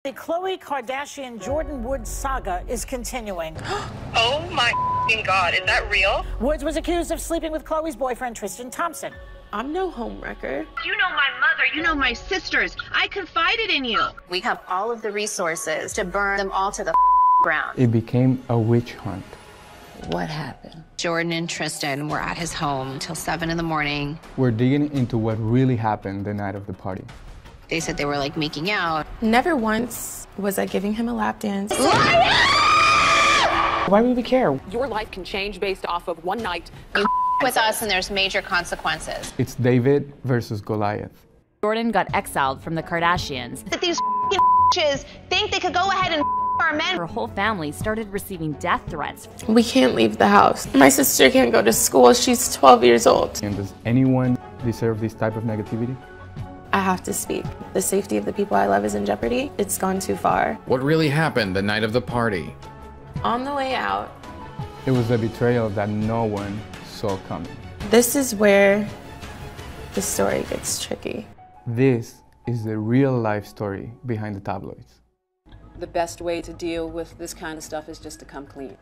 The Khloe Kardashian Jordyn Woods saga is continuing. Oh my God, is that real? Woods was accused of sleeping with Khloe's boyfriend, Tristan Thompson. I'm no homewrecker. You know my mother, you know my sisters. I confided in you. We have all of the resources to burn them all to the ground. It became a witch hunt. What happened? Jordyn and Tristan were at his home till 7 in the morning. We're digging into what really happened the night of the party. They said they were like making out. Never once was I giving him a lap dance. Why would we care? Your life can change based off of one night. You with us and there's major consequences. It's David versus Goliath. Jordyn got exiled from the Kardashians. That these bitches think they could go ahead and our men. Her whole family started receiving death threats. We can't leave the house. My sister can't go to school. She's 12 years old. And does anyone deserve this type of negativity? I have to speak. The safety of the people I love is in jeopardy. It's gone too far. What really happened the night of the party? On the way out, It was a betrayal that no one saw coming. this is where the story gets tricky. This is the real life story behind the tabloids. The best way to deal with this kind of stuff is just to come clean.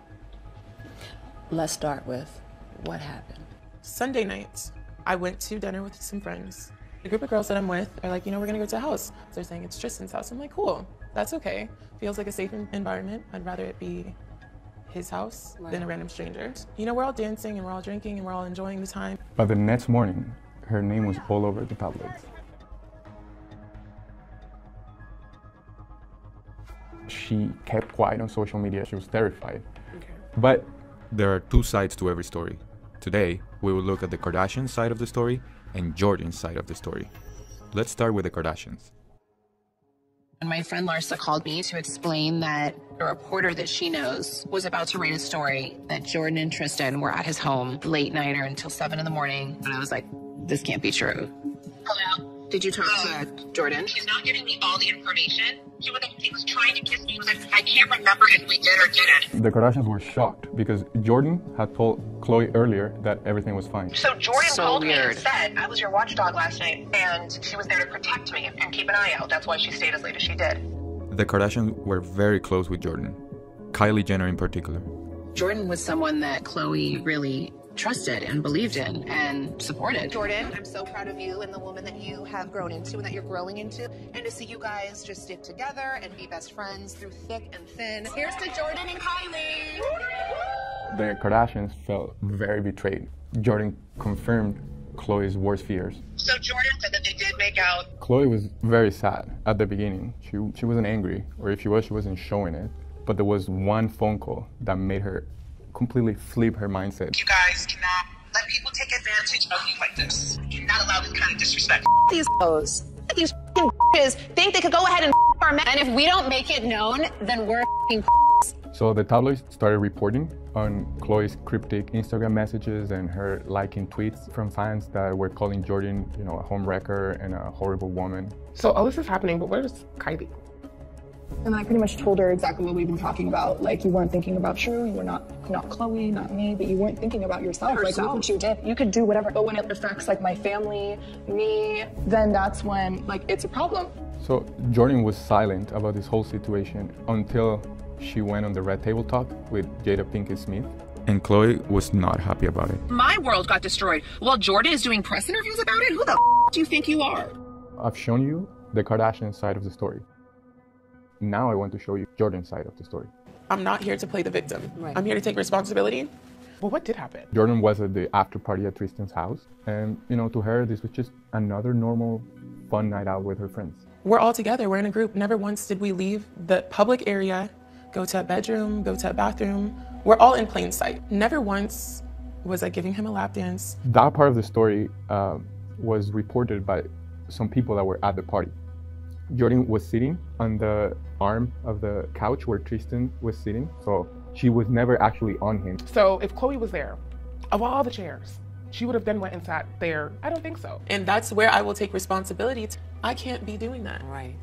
Let's start with what happened. Sunday nights, I went to dinner with some friends. The group of girls that I'm with are like, we're gonna go to the house. So they're saying it's Tristan's house. I'm like, cool, that's okay. Feels like a safe environment. I'd rather it be his house than a random stranger. We're all dancing and we're all drinking and we're all enjoying the time. But the next morning, her name was all over the tabloids. She kept quiet on social media. She was terrified. But there are two sides to every story. Today, we will look at the Kardashian side of the story and Jordyn's side of the story. Let's start with the Kardashians. And my friend Larsa called me to explain that a reporter that she knows was about to write a story that Jordyn and Tristan were at his home late night or until 7 in the morning. And I was like, this can't be true. Hello? Did you talk to Jordyn? She's not giving me all the information. She was trying to kiss me. He was like, I can't remember if we did or didn't. the Kardashians were shocked because Jordyn had told Khloe earlier that everything was fine. So Jordyn So told me weird. and said, I was your watchdog last night, and she was there to protect me and keep an eye out. That's why she stayed as late as she did. The Kardashians were very close with Jordyn, Kylie Jenner in particular. Jordyn was someone that Khloe really trusted and believed in and supported. Jordyn, I'm so proud of you and the woman that you have grown into and that you're growing into. And to see you guys just stick together and be best friends through thick and thin. Here's to Jordyn and Kylie. The Kardashians felt very betrayed. Jordyn confirmed Khloe's worst fears. So Jordyn said that they did make out. Khloe was very sad at the beginning. She wasn't angry, or if she was, she wasn't showing it. But there was one phone call that made her completely flip her mindset. You guys cannot let people take advantage of you like this. You cannot allow this kind of disrespect. These hoes. These bitches think they could go ahead and our men. And if we don't make it known, then we're So the tabloids started reporting on Khloe's cryptic Instagram messages and her liking tweets from fans that were calling Jordyn, a home wrecker and a horrible woman. So all this is happening, but where's Kylie? And I pretty much told her exactly what we've been talking about. Like, you weren't thinking about True, you were not Khloe, not me, but you weren't thinking about yourself. Like, look what you did. You could do whatever, but when it affects, my family, me, then that's when, it's a problem. So Jordyn was silent about this whole situation until she went on the Red Table Talk with Jada Pinkett Smith. And Khloe was not happy about it. My world got destroyed while Jordyn is doing press interviews about it. Who the do you think you are? I've shown you the Kardashian side of the story. Now I want to show you Jordyn's side of the story. I'm not here to play the victim. I'm here to take responsibility. Well, what did happen? Jordyn was at the after party at Tristan's house. And, to her, this was just another normal, fun night out with her friends. We're all together, we're in a group. Never once did we leave the public area, go to a bedroom, go to a bathroom. We're all in plain sight. Never once was I giving him a lap dance. That part of the story was reported by some people that were at the party. Jordyn was sitting on the arm of the couch where Tristan was sitting, so she was never actually on him. So if Khloe was there, of all the chairs, she would have then went and sat there. I don't think so. And that's where I will take responsibility. I can't be doing that. Right.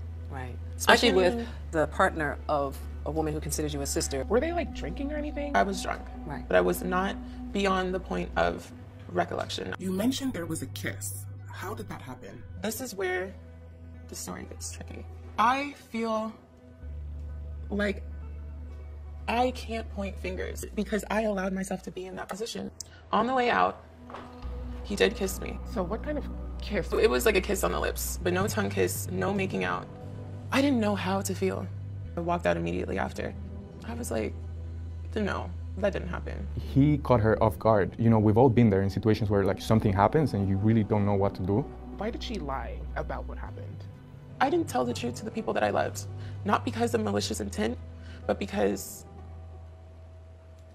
Especially with can't the partner of a woman who considers you a sister. Were they drinking or anything? I was drunk, but I was not beyond the point of recollection. You mentioned there was a kiss. How did that happen? This is where the story gets tricky. I feel Like, I can't point fingers because I allowed myself to be in that position. On the way out, he did kiss me. So what kind of kiss? It was like a kiss on the lips, but no tongue kiss, no making out. I didn't know how to feel. I walked out immediately after. I was like, no, that didn't happen. He caught her off guard. You know, we've all been there in situations where like something happens and you really don't know what to do. Why did she lie about what happened? I didn't tell the truth to the people that I loved. Not because of malicious intent, but because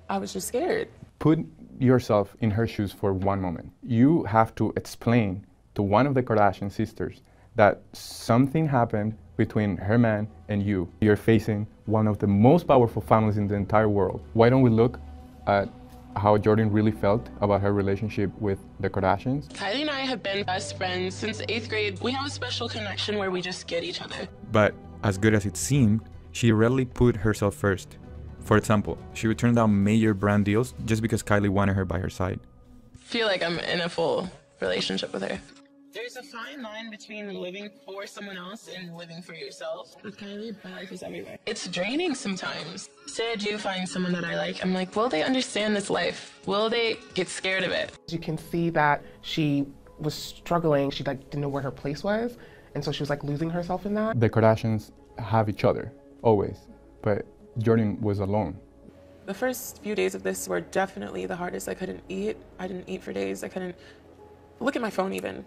I was just scared. Put yourself in her shoes for one moment. You have to explain to one of the Kardashian sisters that something happened between her man and you. You're facing one of the most powerful families in the entire world. Why don't we look at how Jordyn really felt about her relationship with the Kardashians? Kylie and I have been best friends since 8th grade. We have a special connection where we just get each other. But as good as it seemed, she rarely put herself first. For example, she would turn down major brand deals just because Kylie wanted her by her side. I feel like I'm in a full relationship with her. There's a fine line between living for someone else and living for yourself. With Kylie, my life is everywhere. It's draining sometimes. Say I do find someone that I like, I'm like, will they understand this life? Will they get scared of it? You can see that she was struggling. She like didn't know where her place was. And so she was like losing herself in that. The Kardashians have each other, always. But Jordyn was alone. The first few days of this were definitely the hardest. I couldn't eat. I didn't eat for days. I couldn't look at my phone even.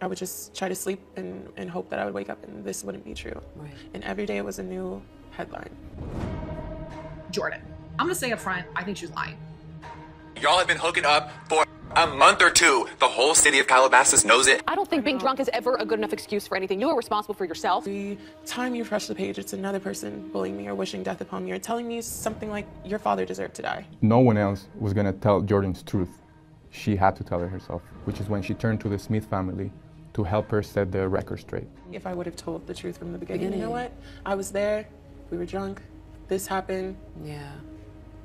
I would just try to sleep and hope that I would wake up and this wouldn't be true. Right. And every day it was a new headline. Jordyn, I'm gonna say up front, I think she's lying. Y'all have been hooking up for a month or two. The whole city of Calabasas knows it. I don't think being drunk is ever a good enough excuse for anything. You are responsible for yourself. Every time you refresh the page, it's another person bullying me or wishing death upon me or telling me something like, your father deserved to die. No one else was gonna tell Jordyn's truth. She had to tell it herself, which is when she turned to the Smith family to help her set the record straight. If I would have told the truth from the beginning, you know what? I was there, we were drunk, this happened. Yeah.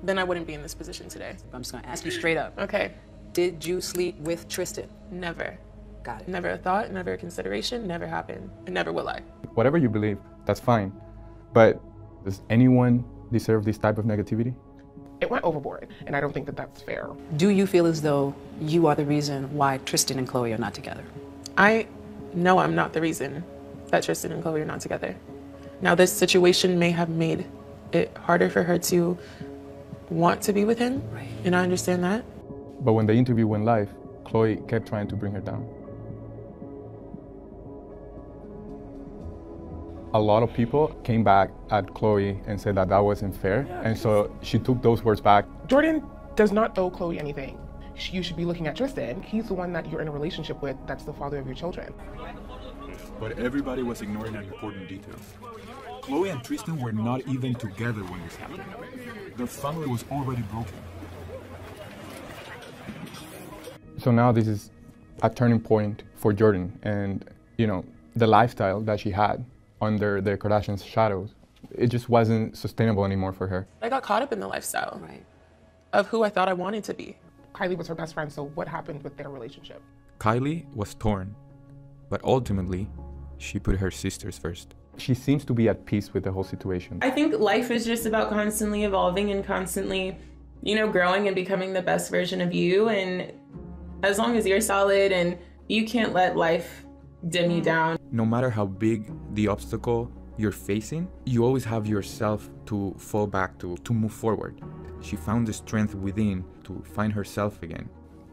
Then I wouldn't be in this position today. I'm just gonna ask you straight up. Okay. Did you sleep with Tristan? Never. Got it. Never a thought, never a consideration, never happened, and never will I. Whatever you believe, that's fine. But does anyone deserve this type of negativity? It went overboard, and I don't think that that's fair. Do you feel as though you are the reason why Tristan and Khloe are not together? I know I'm not the reason that Tristan and Khloe are not together. Now, this situation may have made it harder for her to want to be with him, right. And I understand that. But when the interview went live, Khloe kept trying to bring her down. A lot of people came back at Khloe and said that that wasn't fair, and so she took those words back. Jordyn does not owe Khloe anything. You should be looking at Tristan. He's the one that you're in a relationship with. That's the father of your children. But everybody was ignoring an important detail. Khloe and Tristan were not even together when this happened. Their family was already broken. So now this is a turning point for Jordyn, and you know, the lifestyle that she had under the Kardashians' shadows, it just wasn't sustainable anymore for her. I got caught up in the lifestyle of who I thought I wanted to be. Kylie was her best friend, so what happened with their relationship? Kylie was torn, but ultimately, she put her sisters first. She seems to be at peace with the whole situation. I think life is just about constantly evolving and constantly, you know, growing and becoming the best version of you. And as long as you're solid and you can't let life dim you down. No matter how big the obstacle you're facing, you always have yourself to fall back to move forward. She found the strength within to find herself again.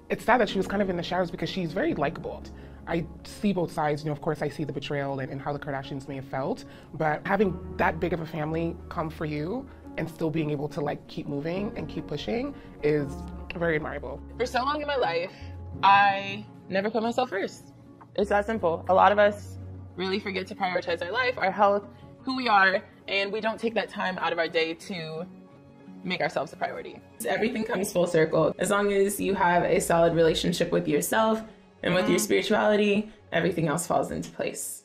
It's sad that she was kind of in the shadows because she's very likable. I see both sides, you know, of course I see the betrayal and how the Kardashians may have felt, but having that big of a family come for you and still being able to like keep moving and keep pushing is very admirable. For so long in my life, I never put myself first. It's that simple. A lot of us really forget to prioritize our life, our health, who we are, and we don't take that time out of our day to make ourselves a priority. Everything comes full circle. As long as you have a solid relationship with yourself and with your spirituality, everything else falls into place.